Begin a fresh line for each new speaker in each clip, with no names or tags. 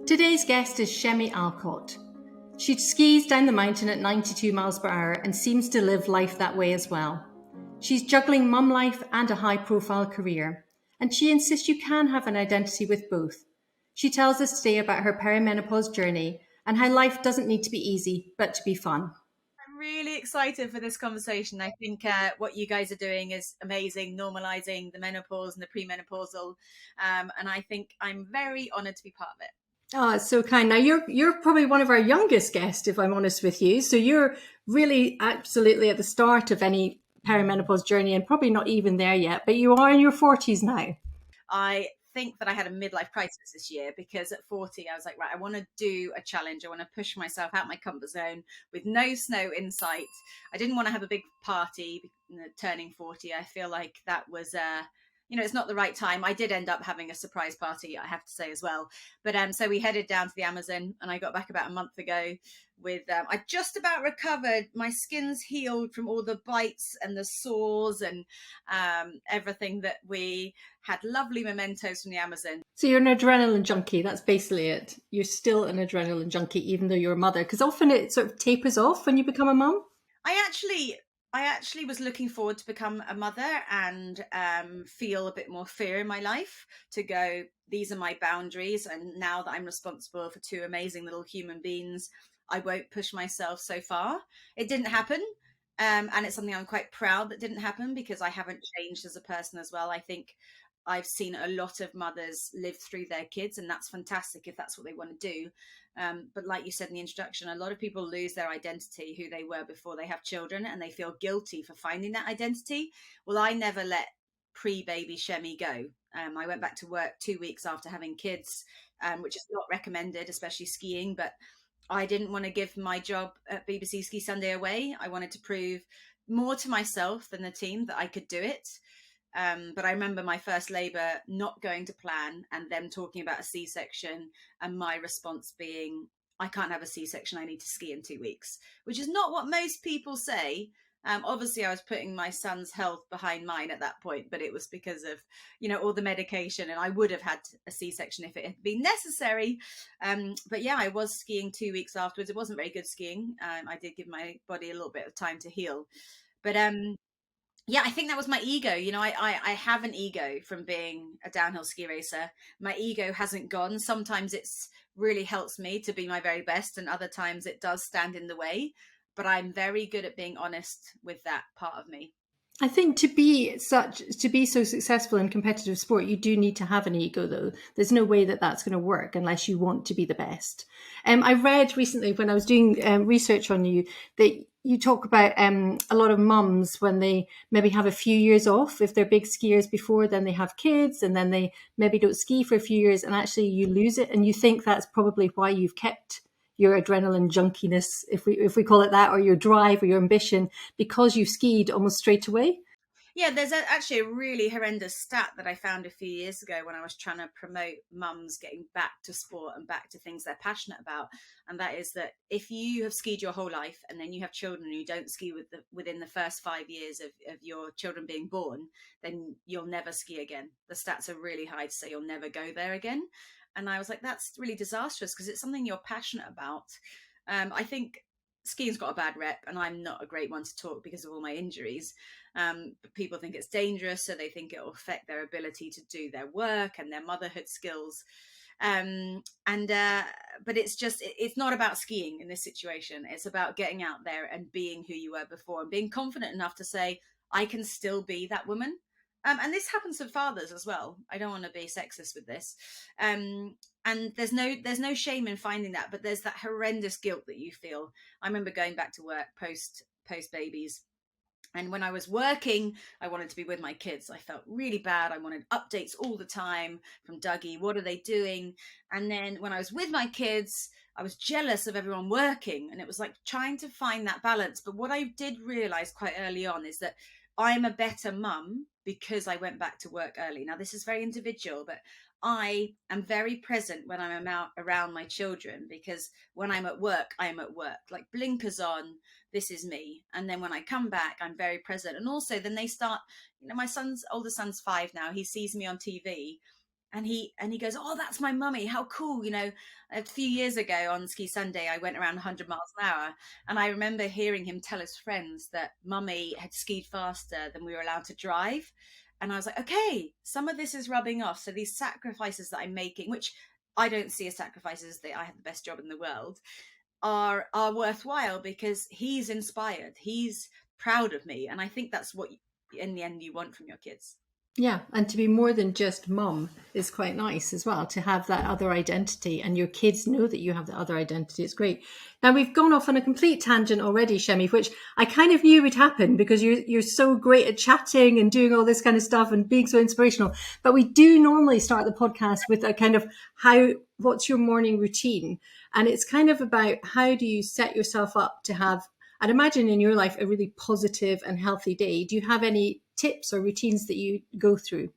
Today's guest is Chemmy Alcott. She skis down the mountain at 92 miles per hour and seems to live life that way as well. She's juggling mum life and a high profile career, and she insists you can have an identity with both. She tells us today about her perimenopause journey and how life doesn't need to be easy, but to be fun.
I'm really excited for this conversation. I think what you guys are doing is amazing, normalizing the menopause and the premenopausal, and I think I'm very honoured to be part of it.
Oh, it's so kind. Now you're probably one of our youngest guests, if I'm honest with you. So you're really absolutely at the start of any perimenopause journey and probably not even there yet, but you are in your 40s now.
I think that I had a midlife crisis this year because at 40, I was like, right, I want to do a challenge. I want to push myself out my comfort zone with no snow in sight. I didn't want to have a big party, turning 40. I feel like that was it's not the right time. I did end up having a surprise party, I have to say as well. But so we headed down to the Amazon, and I got back about a month ago with I just about recovered. My skin's healed from all the bites and the sores and everything that we had. Lovely mementos from the Amazon.
So you're an adrenaline junkie. That's basically it. You're still an adrenaline junkie, even though you're a mother, because often it sort of tapers off when you become a mum.
I actually I actually was looking forward to become a mother and feel a bit more fear in my life, to go, these are my boundaries. And now that I'm responsible for two amazing little human beings, I won't push myself so far. It didn't happen. And it's something I'm quite proud that didn't happen, because I haven't changed as a person as well. I think I've seen a lot of mothers live through their kids, and that's fantastic if that's what they want to do. But like you said in the introduction, a lot of people lose their identity, who they were before they have children, and they feel guilty for finding that identity. Well, I never let pre-baby Shemmy go. I went back to work 2 weeks after having kids, which is not recommended, especially skiing. But I didn't want to give my job at BBC Ski Sunday away. I wanted to prove more to myself than the team that I could do it. But I remember my first labour not going to plan, and them talking about a C-section, and my response being, I can't have a C-section, I need to ski in 2 weeks, which is not what most people say. Obviously, I was putting my son's health behind mine at that point, but it was because of, all the medication, and I would have had a C-section if it had been necessary. But yeah, I was skiing 2 weeks afterwards. It wasn't very good skiing. I did give my body a little bit of time to heal. But yeah, I think that was my ego. I have an ego from being a downhill ski racer. My ego hasn't gone. Sometimes it's really helps me to be my very best, and other times it does stand in the way. But I'm very good at being honest with that part of me.
I think to be so successful in competitive sport, you do need to have an ego, though. There's no way that that's going to work unless you want to be the best. I read recently, when I was doing research on you, that you talk about a lot of mums, when they maybe have a few years off, if they're big skiers before, then they have kids, and then they maybe don't ski for a few years, and actually you lose it. And you think that's probably why you've kept your adrenaline junkiness, if we call it that, or your drive or your ambition, because you skied almost straight away.
Yeah, there's actually a really horrendous stat that I found a few years ago when I was trying to promote mums getting back to sport and back to things they're passionate about. And that is that if you have skied your whole life, and then you have children and you don't ski within the first 5 years of your children being born, then you'll never ski again. The stats are really high to say you'll never go there again. And I was like, that's really disastrous, because it's something you're passionate about. I think skiing's got a bad rep, and I'm not a great one to talk because of all my injuries. But people think it's dangerous, so they think it will affect their ability to do their work and their motherhood skills. But it's not about skiing in this situation. It's about getting out there and being who you were before, and being confident enough to say, I can still be that woman. And this happens for fathers as well. I don't want to be sexist with this. And there's no shame in finding that, but there's that horrendous guilt that you feel. I remember going back to work post babies, and when I was working, I wanted to be with my kids. I felt really bad. I wanted updates all the time from Dougie. What are they doing? And then when I was with my kids, I was jealous of everyone working, and it was like trying to find that balance. But what I did realize quite early on is that I'm a better mum because I went back to work early. Now, this is very individual, but I am very present when I'm out around my children, because when I'm at work, I am at work, like blinkers on, this is me. And then when I come back, I'm very present. And also then they start, my older son's 5 now, he sees me on TV, And he goes, "Oh, that's my mummy. How cool!" A few years ago on Ski Sunday, I went around 100 miles an hour, and I remember hearing him tell his friends that mummy had skied faster than we were allowed to drive. And I was like, okay, some of this is rubbing off. So these sacrifices that I'm making, which I don't see as sacrifices, that I have the best job in the world, are worthwhile because he's inspired. He's proud of me, and I think that's what, in the end, you want from your kids.
Yeah, and to be more than just mum is quite nice as well, to have that other identity, and your kids know that you have the other identity. It's great. Now, we've gone off on a complete tangent already, Chemmy, which I kind of knew would happen because you're so great at chatting and doing all this kind of stuff and being so inspirational. But we do normally start the podcast with a kind of what's your morning routine? And it's kind of about how do you set yourself up to have, I'd imagine in your life, a really positive and healthy day. Do you have any tips or routines that you go through?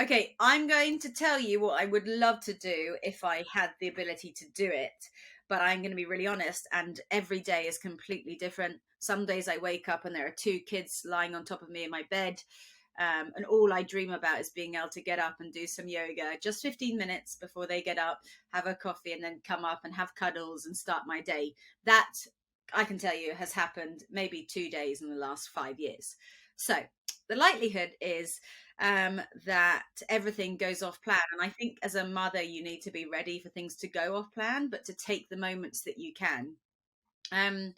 Okay, I'm going to tell you what I would love to do if I had the ability to do it, but I'm going to be really honest, and every day is completely different. Some days I wake up and there are two kids lying on top of me in my bed, and all I dream about is being able to get up and do some yoga, just 15 minutes before they get up, have a coffee, and then come up and have cuddles and start my day. That, I can tell you, has happened maybe 2 days in the last 5 years. So the likelihood is that everything goes off plan. And I think as a mother, you need to be ready for things to go off plan, but to take the moments that you can. Um,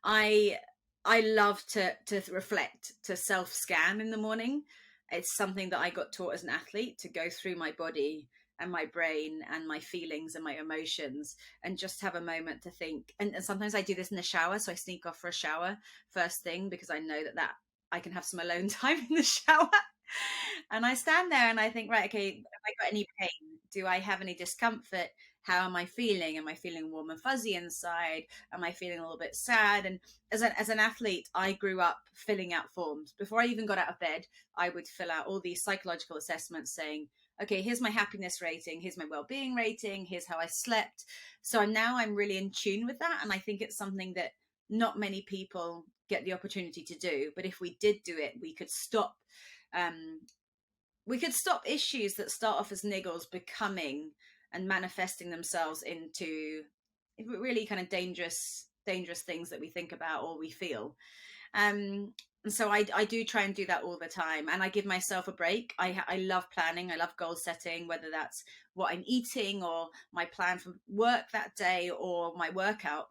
I I love to reflect, to self scan in the morning. It's something that I got taught as an athlete, to go through my body and my brain and my feelings and my emotions, and just have a moment to think. And sometimes I do this in the shower, so I sneak off for a shower first thing because I know that I can have some alone time in the shower. And I stand there and I think, right, okay, have I got any pain? Do I have any discomfort? How am I feeling? Am I feeling warm and fuzzy inside? Am I feeling a little bit sad? And as an athlete, I grew up filling out forms. Before I even got out of bed, I would fill out all these psychological assessments saying, okay, here's my happiness rating, here's my well-being rating, here's how I slept. So I'm really in tune with that. And I think it's something that not many people get the opportunity to do. But if we did do it, um, we could stop issues that start off as niggles becoming and manifesting themselves into really kind of dangerous things that we think about or we feel. And so I do try and do that all the time, and I give myself a break. I love planning. I love goal setting, whether that's what I'm eating or my plan for work that day or my workout.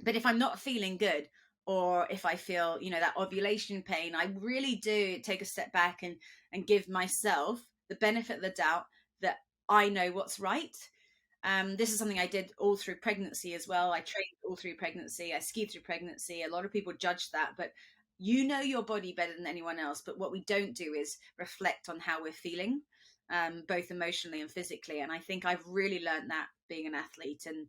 But if I'm not feeling good, or if I feel, that ovulation pain, I really do take a step back and give myself the benefit of the doubt that I know what's right. This is something I did all through pregnancy as well. I trained all through pregnancy. I skied through pregnancy. A lot of people judge that, but you know your body better than anyone else. But what we don't do is reflect on how we're feeling, both emotionally and physically. And I think I've really learned that being an athlete. And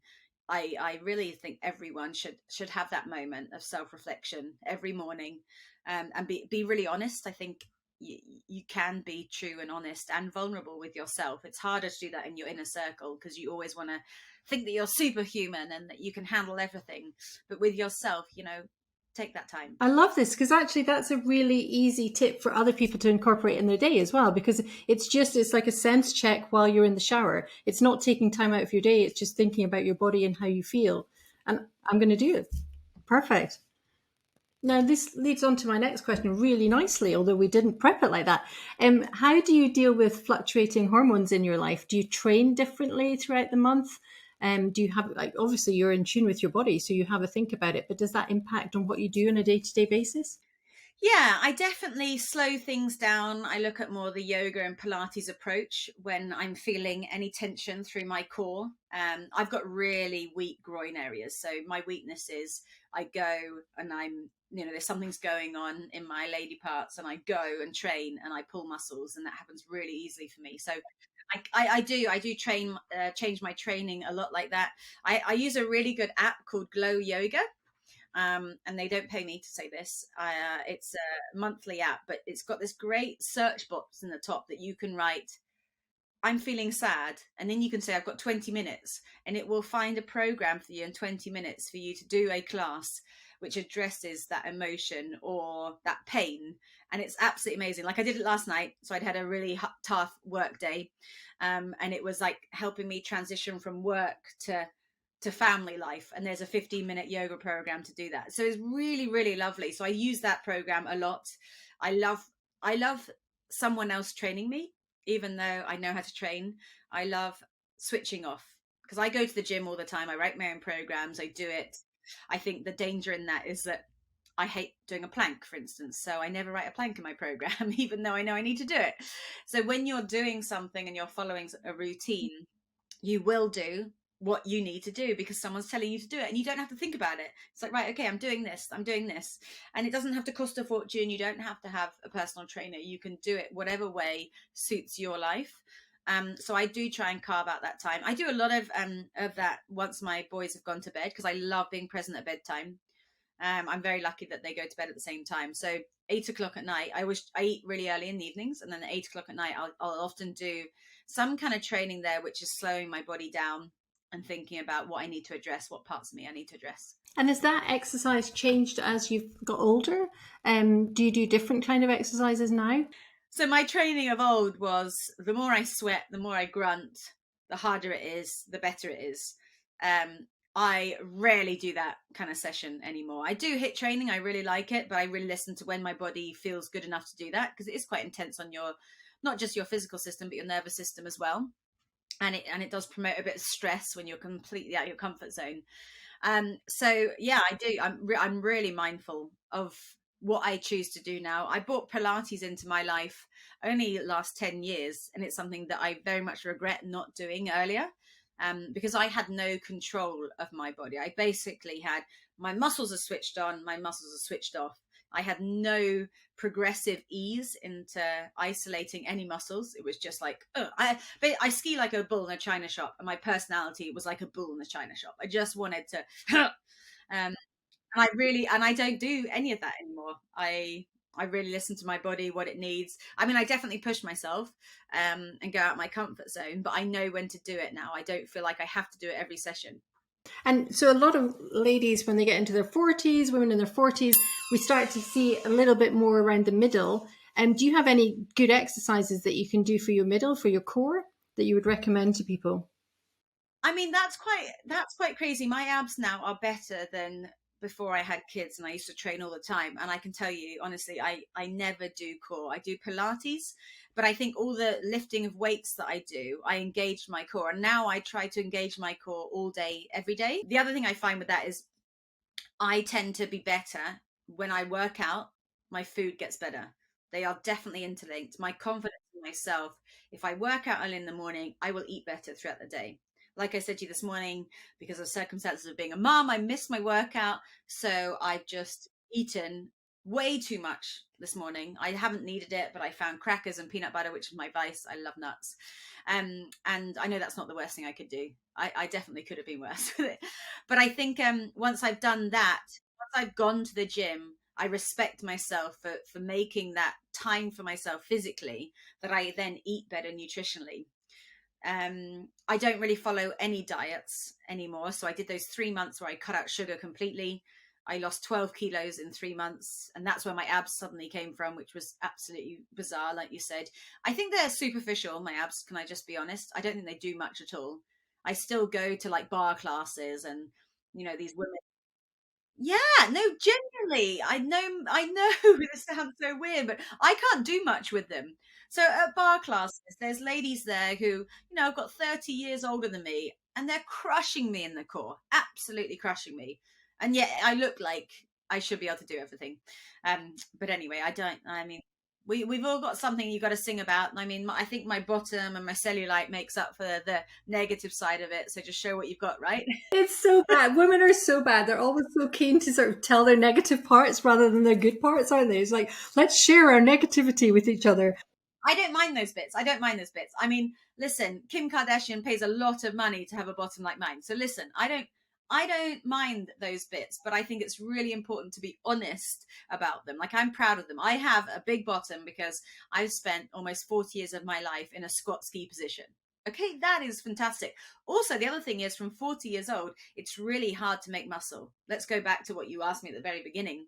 I really think everyone should have that moment of self-reflection every morning, and be really honest. I think you can be true and honest and vulnerable with yourself. It's harder to do that in your inner circle because you always want to think that you're superhuman and that you can handle everything. But with yourself, take that time.
I love this because actually that's a really easy tip for other people to incorporate in their day as well, because it's like a sense check while you're in the shower. It's not taking time out of your day. It's just thinking about your body and how you feel. And I'm going to do it. Perfect. Now, this leads on to my next question really nicely, although we didn't prep it like that. How do you deal with fluctuating hormones in your life? Do you train differently throughout the month? Do you have, like, obviously you're in tune with your body, so you have a think about it, but does that impact on what you do on a day-to-day basis?
Yeah, I definitely slow things down. I look at more the yoga and Pilates approach when I'm feeling any tension through my core. I've got really weak groin areas. So my weakness is I go and there's something's going on in my lady parts, and I go and train and I pull muscles, and that happens really easily for me. So I do change my training a lot like that. I use a really good app called Glow Yoga, and they don't pay me to say this. It's a monthly app, but it's got this great search box in the top that you can write, I'm feeling sad. And then you can say, I've got 20 minutes, and it will find a program for you in 20 minutes for you to do a class which addresses that emotion or that pain. And it's absolutely amazing. Like I did it last night. So I'd had a really tough work day. And it was like helping me transition from work to family life, and there's a 15-minute yoga program to do that. So it's really, really lovely. So I use that program a lot. I love someone else training me, even though I know how to train. I love switching off, because I go to the gym all the time. I write my own programs, I do it. I think the danger in that is that I hate doing a plank, for instance. So I never write a plank in my program, even though I know I need to do it. So when you're doing something and you're following a routine, you will do what you need to do because someone's telling you to do it, and you don't have to think about it. It's like, right, okay, I'm doing this, and it doesn't have to cost a fortune. You don't have to have a personal trainer. You can do it whatever way suits your life. So I do try and carve out that time. I do a lot of that once my boys have gone to bed, because I love being present at bedtime. I'm very lucky that they go to bed at the same time. So 8 o'clock at night, I eat really early in the evenings, and then at 8 o'clock at night, I'll often do some kind of training there, which is slowing my body down and thinking about what I need to address, what parts of me I need to address.
And has that exercise changed as you've got older? Do you do different kind of exercises now?
So my training of old was, the more I sweat, the more I grunt, the harder it is, the better it is. I rarely do that kind of session anymore. I do HIIT training. I really like it, but I really listen to when my body feels good enough to do that, because it is quite intense on your, not just your physical system, but your nervous system as well. And it does promote a bit of stress when you're completely out of your comfort zone. So yeah, I do. I'm really mindful of what I choose to do now. I brought Pilates into my life only last 10 years, and it's something that I very much regret not doing earlier. Because I had no control of my body. I basically had, my muscles are switched on, my muscles are switched off. I had no progressive ease into isolating any muscles. It was just like, I ski like a bull in a china shop, and my personality was like a bull in a china shop. I just wanted to, um, and I don't do any of that anymore. I really listen to my body, what it needs. I mean, I definitely push myself and go out my comfort zone, but I know when to do it now. I don't feel like I have to do it every session.
And so a lot of ladies, when they get into their 40s, women in their 40s, we start to see a little bit more around the middle. Do you have any good exercises that you can do for your middle, for your core, that you would recommend to people?
I mean, that's quite crazy. My abs now are better than before I had kids, and I used to train all the time. And I can tell you honestly, I never do core. I do Pilates, but I think all the lifting of weights that I do, I engaged my core, and now I try to engage my core all day, every day. The other thing I find with that is I tend to be better when I work out. My food gets better. They are definitely interlinked. My confidence in myself, if I work out early in the morning, I will eat better throughout the day. Like I said to you this morning, because of circumstances of being a mom, I missed my workout. So I've just eaten way too much this morning. I haven't needed it, but I found crackers and peanut butter, which is my vice. I love nuts. And I know that's not the worst thing I could do. I definitely could have been worse with it. But I think once I've done that, once I've gone to the gym, I respect myself for making that time for myself physically, that I then eat better nutritionally. I don't really follow any diets anymore. So I did those 3 months where I cut out sugar completely. I lost 12 kilos in 3 months. And that's where my abs suddenly came from, which was absolutely bizarre, like you said. I think they're superficial, my abs, can I just be honest? I don't think they do much at all. I still go to like bar classes and, these women. Yeah, no, genuinely. I know this sounds so weird, but I can't do much with them. So at bar classes, there's ladies there who, have got 30 years older than me, and they're crushing me in the core, absolutely crushing me. And yet I look like I should be able to do everything. But anyway, I don't, I mean, we've all got something you got to sing about. I mean, I think my bottom and my cellulite makes up for the negative side of it. So just show what you've got, right?
It's so bad. Women are so bad. They're always so keen to sort of tell their negative parts rather than their good parts, aren't they? It's like, let's share our negativity with each other.
I don't mind those bits. I don't mind those bits. I mean, listen, Kim Kardashian pays a lot of money to have a bottom like mine. So listen, I don't mind those bits, but I think it's really important to be honest about them. Like, I'm proud of them. I have a big bottom because I've spent almost 40 years of my life in a squat ski position. Okay, that is fantastic. Also, the other thing is from 40 years old, it's really hard to make muscle. Let's go back to what you asked me at the very beginning,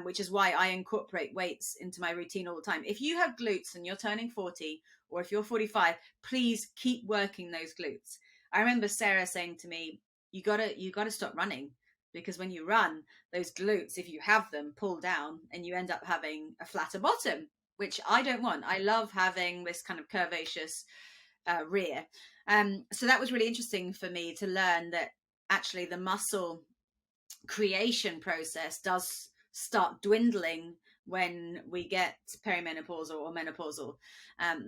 which is why I incorporate weights into my routine all the time. If you have glutes and you're turning 40, or if you're 45, please keep working those glutes. I remember Sarah saying to me, you gotta stop running, because when you run, those glutes, if you have them, pull down and you end up having a flatter bottom, which I don't want. I love having this kind of curvaceous rear. So that was really interesting for me to learn that actually the muscle creation process does start dwindling when we get perimenopausal or menopausal,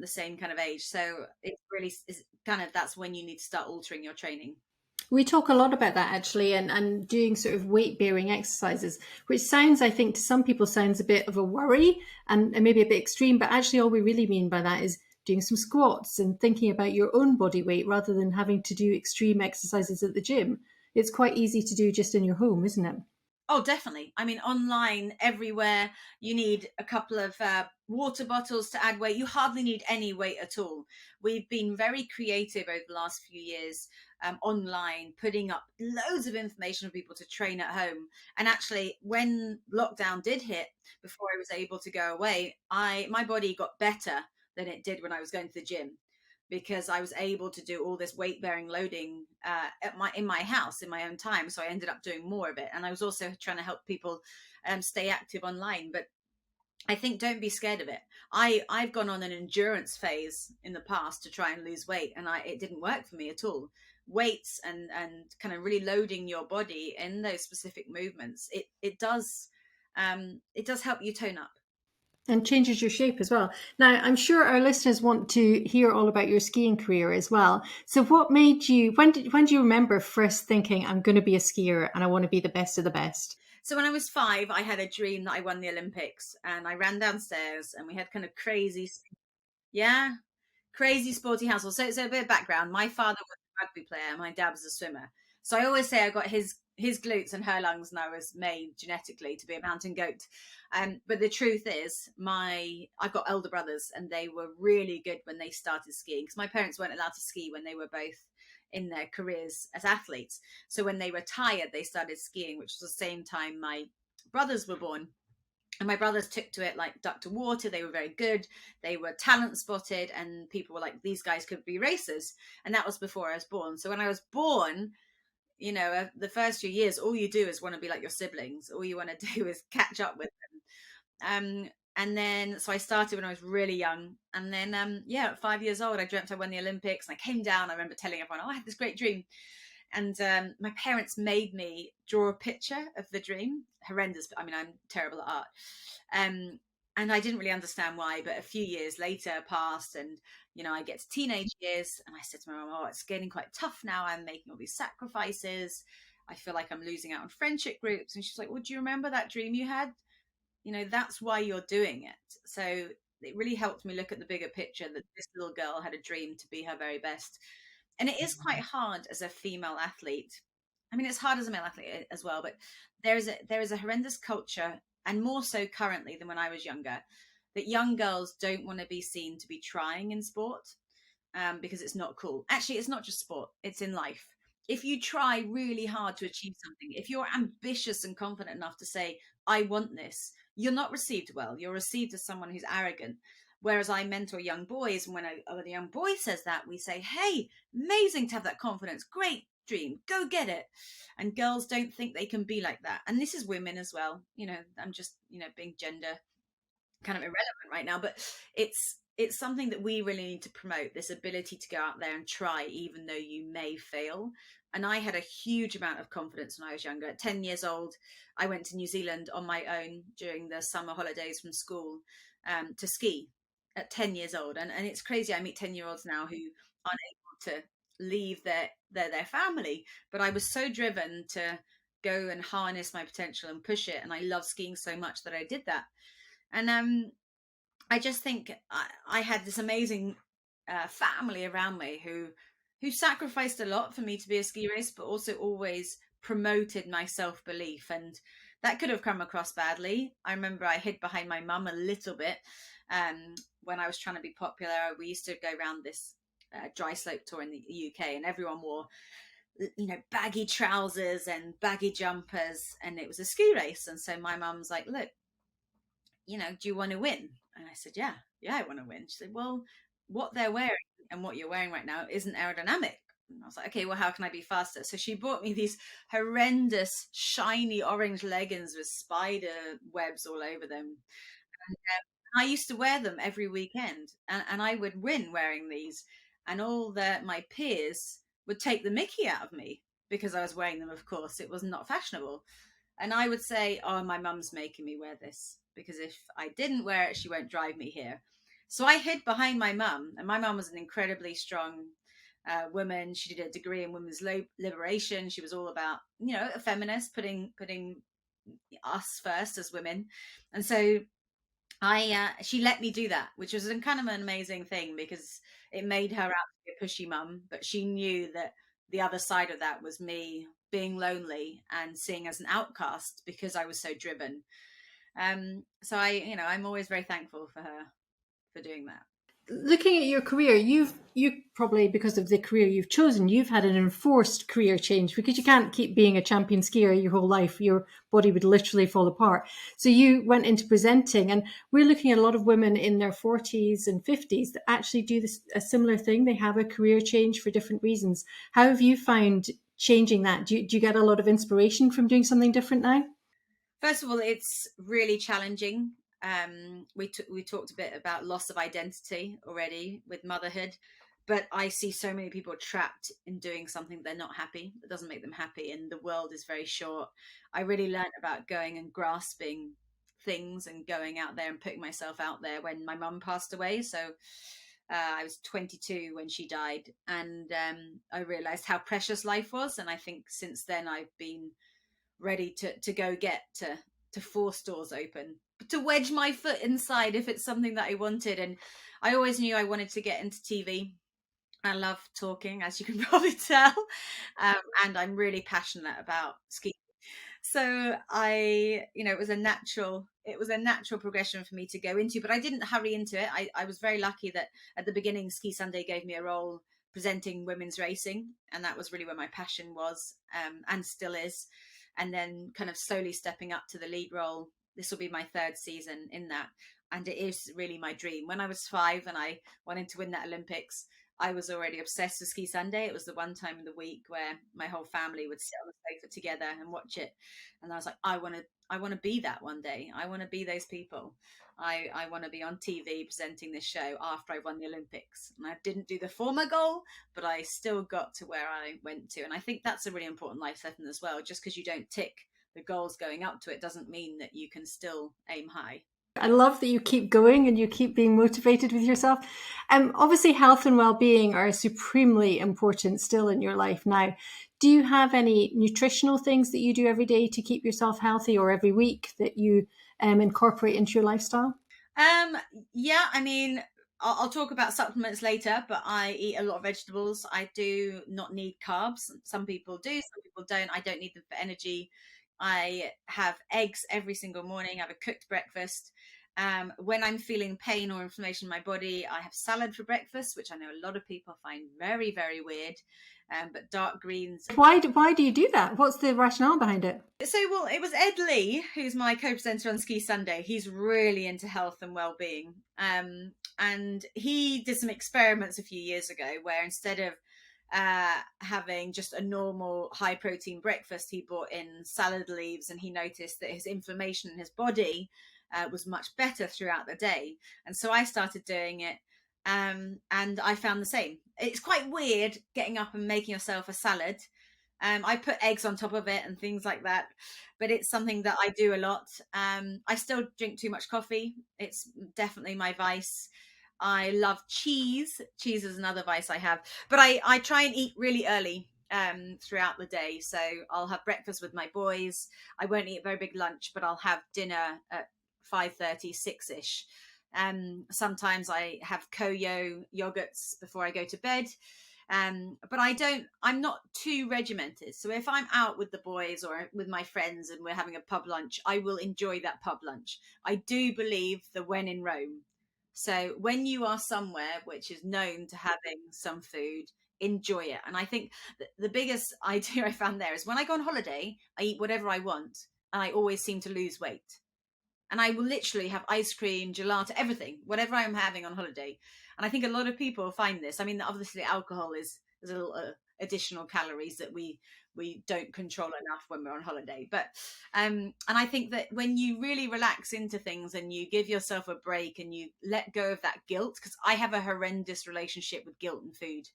the same kind of age. So it really is kind of, that's when you need to start altering your training.
We talk a lot about that actually, and doing sort of weight bearing exercises, which sounds, I think, to some people sounds a bit of a worry and maybe a bit extreme, but actually all we really mean by that is doing some squats and thinking about your own body weight rather than having to do extreme exercises at the gym. It's quite easy to do just in your home, isn't it?
Oh, definitely. I mean, online, everywhere, you need a couple of water bottles to add weight. You hardly need any weight at all. We've been very creative over the last few years, online, putting up loads of information for people to train at home. And actually, when lockdown did hit, before I was able to go away, my body got better than it did when I was going to the gym, because I was able to do all this weight bearing loading in my house in my own time. So I ended up doing more of it, and I was also trying to help people stay active online. But I think don't be scared of it. I've gone on an endurance phase in the past to try and lose weight, and it didn't work for me at all. Weights and kind of really loading your body in those specific movements, it does help you tone up.
And changes your shape as well. Now, I'm sure our listeners want to hear all about your skiing career as well. So, what made you? When do you remember first thinking, "I'm going to be a skier and I want to be the best of the best"?
So when I was 5, I had a dream that I won the Olympics, and I ran downstairs and we had kind of crazy, yeah, crazy sporty household. So a bit of background. My father was a rugby player. My dad was a swimmer. So I always say I got his glutes and her lungs, and I was made genetically to be a mountain goat. But the truth is, I've got elder brothers, and they were really good when they started skiing, because my parents weren't allowed to ski when they were both in their careers as athletes. So when they retired, they started skiing, which was the same time my brothers were born. And my brothers took to it like duck to water. They were very good. They were talent spotted, and people were like, these guys could be racers. And that was before I was born. So when I was born, the first few years, all you do is want to be like your siblings. All you want to do is catch up with them. And then, so I started when I was really young. And then, yeah, at 5 years old, I dreamt I won the Olympics, and I came down. I remember telling everyone, oh, I had this great dream. And my parents made me draw a picture of the dream. Horrendous. I mean, I'm terrible at art. Um, and I didn't really understand why, but a few years later passed, and I get to teenage years, and I said to my mom, "Oh, it's getting quite tough now. I'm making all these sacrifices. I feel like I'm losing out on friendship groups." And she's like, "Well, do you remember that dream you had? That's why you're doing it." So it really helped me look at the bigger picture, that this little girl had a dream to be her very best. And it is quite hard as a female athlete. I mean, it's hard as a male athlete as well, but there is a horrendous culture, and more so currently than when I was younger, that young girls don't want to be seen to be trying in sport, because it's not cool. Actually, it's not just sport; it's in life. If you try really hard to achieve something, if you're ambitious and confident enough to say, "I want this," you're not received well. You're received as someone who's arrogant. Whereas I mentor young boys, and when a young boy says that, we say, "Hey, amazing to have that confidence. Great dream. Go get it." And girls don't think they can be like that. And this is women as well. I'm just, being gender kind of irrelevant right now, but it's something that we really need to promote, this ability to go out there and try even though you may fail. And I had a huge amount of confidence when I was younger. At 10 years old, I went to New Zealand on my own during the summer holidays from school, to ski at 10 years old. And it's crazy. I meet 10-year-olds now who aren't able to leave their family, but I was so driven to go and harness my potential and push it, and I love skiing so much that I did that. And I just think I had this amazing family around me who sacrificed a lot for me to be a ski racer, but also always promoted my self-belief. And that could have come across badly. I remember I hid behind my mum a little bit, when I was trying to be popular. We used to go around this dry slope tour in the UK, and everyone wore, baggy trousers and baggy jumpers, and it was a ski race. And so my mum's like, look, do you want to win? And I said, yeah, I want to win. She said, well, what they're wearing and what you're wearing right now isn't aerodynamic. And I was like, okay, well, how can I be faster? So she bought me these horrendous, shiny orange leggings with spider webs all over them. And I used to wear them every weekend, and I would win wearing these. And all my peers would take the mickey out of me because I was wearing them. Of course, it was not fashionable. And I would say, oh, my mum's making me wear this because if I didn't wear it, she won't drive me here. So I hid behind my mum, and my mum was an incredibly strong woman. She did a degree in women's liberation. She was all about, a feminist, putting us first as women. And so she let me do that, which was kind of an amazing thing because it made her out to be a pushy mum, but she knew that the other side of that was me being lonely and seeing as an outcast because I was so driven. So I'm always very thankful for her for doing that.
Looking at your career, you probably, because of the career you've chosen, you've had an enforced career change because you can't keep being a champion skier your whole life. Your body would literally fall apart. So you went into presenting, and we're looking at a lot of women in their 40s and 50s that actually do a similar thing. They have a career change for different reasons. How have you found changing that? Do you get a lot of inspiration from doing something different now?
First of all, it's really challenging. We talked a bit about loss of identity already with motherhood, but I see so many people trapped in doing something they're not happy. It doesn't make them happy, and the world is very short. I really learned about going and grasping things and going out there and putting myself out there when my mum passed away. So I was 22 when she died, and I realized how precious life was. And I think since then I've been ready to go get to force doors open, to wedge my foot inside if it's something that I wanted. And I always knew I wanted to get into TV. I love talking, as you can probably tell, and I'm really passionate about skiing. So it was a natural progression for me to go into, but I didn't hurry into it. I was very lucky that at the beginning, Ski Sunday gave me a role presenting women's racing, and that was really where my passion was, and still is. And then kind of slowly stepping up to the lead role. This will be my third season in that, and it is really my dream. When I was 5 and I wanted to win that Olympics, I was already obsessed with Ski Sunday. It was the one time in the week where my whole family would sit on the sofa together and watch it. And I was like, I want to be that one day. I want to be those people. I want to be on TV presenting this show after I won the Olympics. And I didn't do the former goal, but I still got to where I went to. And I think that's a really important life lesson as well. Just because you don't tick the goals going up to it doesn't mean that you can still aim high.
I love that you keep going and you keep being motivated with yourself. Obviously, health and well-being are supremely important still in your life now. Do you have any nutritional things that you do every day to keep yourself healthy, or every week that you incorporate into your lifestyle?
Yeah, I mean, I'll talk about supplements later, but I eat a lot of vegetables. I do not need carbs. Some people do, some people don't. I don't need them for energy. I have eggs every single morning. I have a cooked breakfast. When I'm feeling pain or inflammation in my body, I have salad for breakfast, which I know a lot of people find very, very weird. But dark greens.
Why do you do that? What's the rationale behind it?
So, well, it was Ed Lee, who's my co-presenter on Ski Sunday. He's really into health and well-being. And he did some experiments a few years ago where instead of having just a normal high protein breakfast, he brought in salad leaves, and he noticed that his inflammation in his body was much better throughout the day. And so I started doing it, and I found the same. It's quite weird getting up and making yourself a salad. I put eggs on top of it and things like that, but it's something that I do a lot. I still drink too much coffee. It's definitely my vice. I love cheese. Cheese is another vice I have, but I try and eat really early throughout the day. So I'll have breakfast with my boys. I won't eat a very big lunch, but I'll have dinner at 5:30, 6-ish. Sometimes I have Koyo yogurts before I go to bed. But I'm not too regimented. So if I'm out with the boys or with my friends and we're having a pub lunch, I will enjoy that pub lunch. I do believe the when in Rome. So when you are somewhere which is known to having some food, enjoy it. And I think the biggest idea I found there is when I go on holiday, I eat whatever I want, and I always seem to lose weight. And I will literally have ice cream, gelato, everything, whatever I'm having on holiday. And I think a lot of people find this. I mean, obviously, alcohol is a little additional calories that we don't control enough when we're on holiday. But and I think that when you really relax into things and you give yourself a break and you let go of that guilt, because I have a horrendous relationship with guilt and food.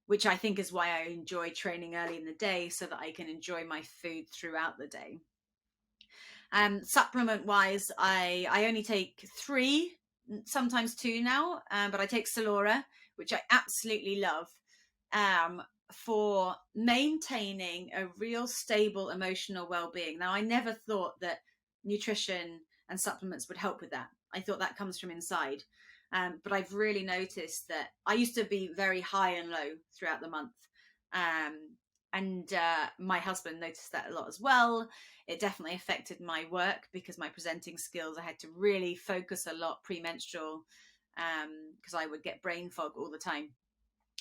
Which I think is why I enjoy training early in the day, so that I can enjoy my food throughout the day. Supplement wise, I only take 3, sometimes 2 now, but I take Solora, which I absolutely love, for maintaining a real stable emotional well-being. Now, I never thought that nutrition and supplements would help with that. I thought that comes from inside. But I've really noticed that I used to be very high and low throughout the month. And my husband noticed that a lot as well. It definitely affected my work because my presenting skills, I had to really focus a lot premenstrual, because I would get brain fog all the time.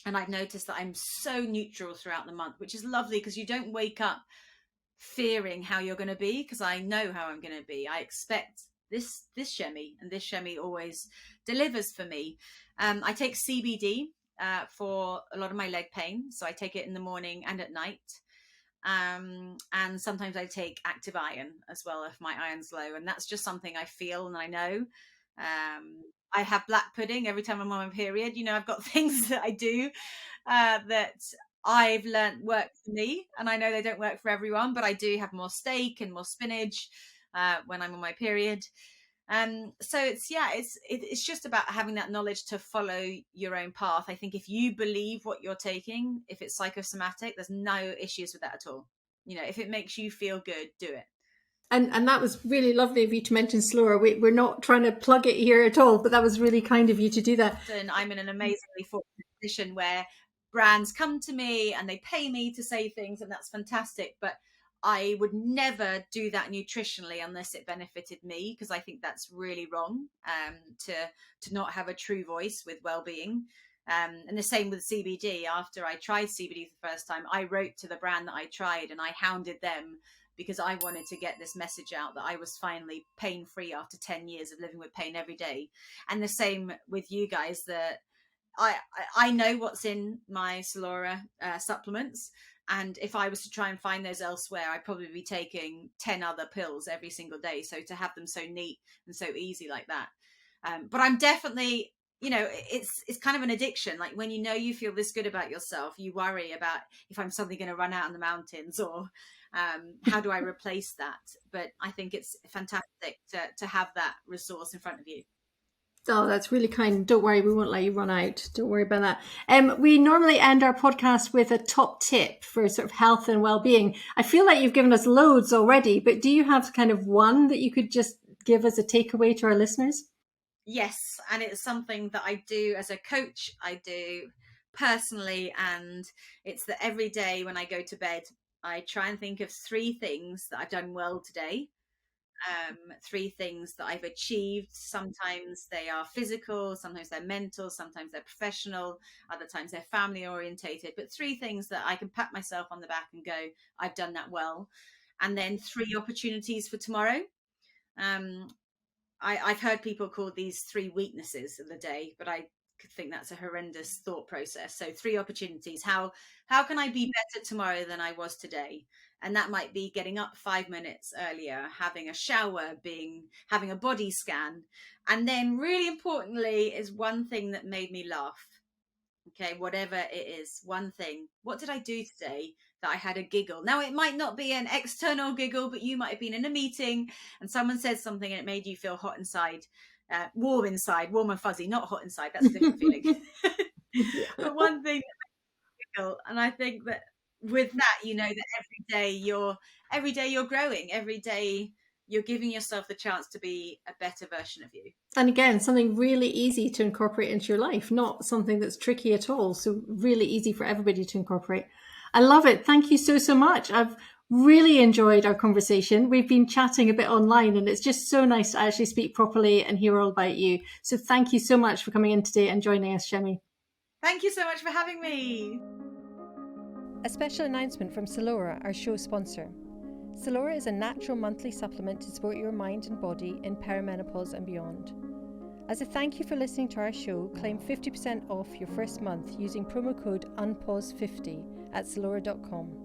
And I've noticed that I'm so neutral throughout the month, which is lovely because you don't wake up fearing how you're going to be, because I know how I'm going to be. I expect this Chemmy, and this Chemmy always delivers for me. I take CBD for a lot of my leg pain, so I take it in the morning and at night. And sometimes I take active iron as well if my iron's low, and that's just something I feel and I know. I have black pudding every time I'm on my period. You know, I've got things that I do that I've learned work for me, and I know they don't work for everyone, but I do have more steak and more spinach when I'm on my period. So it's just about having that knowledge to follow your own path. I think if you believe what you're taking, if it's psychosomatic, there's no issues with that at all. You know, if it makes you feel good, do it.
And that was really lovely of you to mention Slora. We're not trying to plug it here at all, but that was really kind of you to do that.
And I'm in an amazingly fortunate position where brands come to me and they pay me to say things, and that's fantastic. But I would never do that nutritionally unless it benefited me, because I think that's really wrong, to not have a true voice with well-being. And the same with CBD. After I tried CBD for the first time, I wrote to the brand that I tried and I hounded them because I wanted to get this message out that I was finally pain-free after 10 years of living with pain every day. And the same with you guys, that I know what's in my Solora supplements. And if I was to try and find those elsewhere, I'd probably be taking 10 other pills every single day. So to have them so neat and so easy like that. But I'm definitely, you know, it's kind of an addiction. Like when you know you feel this good about yourself, you worry about if I'm suddenly going to run out in the mountains, or how do I replace that? But I think it's fantastic to have that resource in front of you.
Oh, that's really kind. Don't worry, we won't let you run out. Don't worry about that. We normally end our podcast with a top tip for sort of health and well-being. I feel like you've given us loads already, but do you have kind of one that you could just give as a takeaway to our listeners?
Yes, and it's something that I do as a coach, I do personally, and it's that every day when I go to bed, I try and think of 3 things that I've done well today. 3 things that I've achieved. Sometimes they are physical, sometimes they're mental, sometimes they're professional, other times they're family orientated, but 3 things that I can pat myself on the back and go, I've done that well. And then 3 opportunities for tomorrow. I've heard people call these 3 weaknesses of the day, but I think that's a horrendous thought process. So 3 opportunities. How can I be better tomorrow than I was today? And that might be getting up 5 minutes earlier, having a shower, having a body scan. And then really importantly is one thing that made me laugh. Okay, whatever it is, one thing. What did I do today that I had a giggle? Now, it might not be an external giggle, but you might have been in a meeting and someone said something and it made you feel hot inside, warm inside, warm and fuzzy, not hot inside. That's a different feeling. But one thing that made me giggle, and I think that with that, you know that every day you're growing, every day you're giving yourself the chance to be a better version of you.
And again, something really easy to incorporate into your life, not something that's tricky at all. So really easy for everybody to incorporate. I love it. Thank you so much. I've Really enjoyed our conversation. We've been chatting a bit online, and it's just so nice to actually speak properly and hear all about you. So thank you so much for coming in today and joining us, Chemmy.
Thank you so much for having me.
A special announcement from Salora, our show sponsor. Salora is a natural monthly supplement to support your mind and body in perimenopause and beyond. As a thank you for listening to our show, claim 50% off your first month using promo code UNPAUSE50 at salora.com.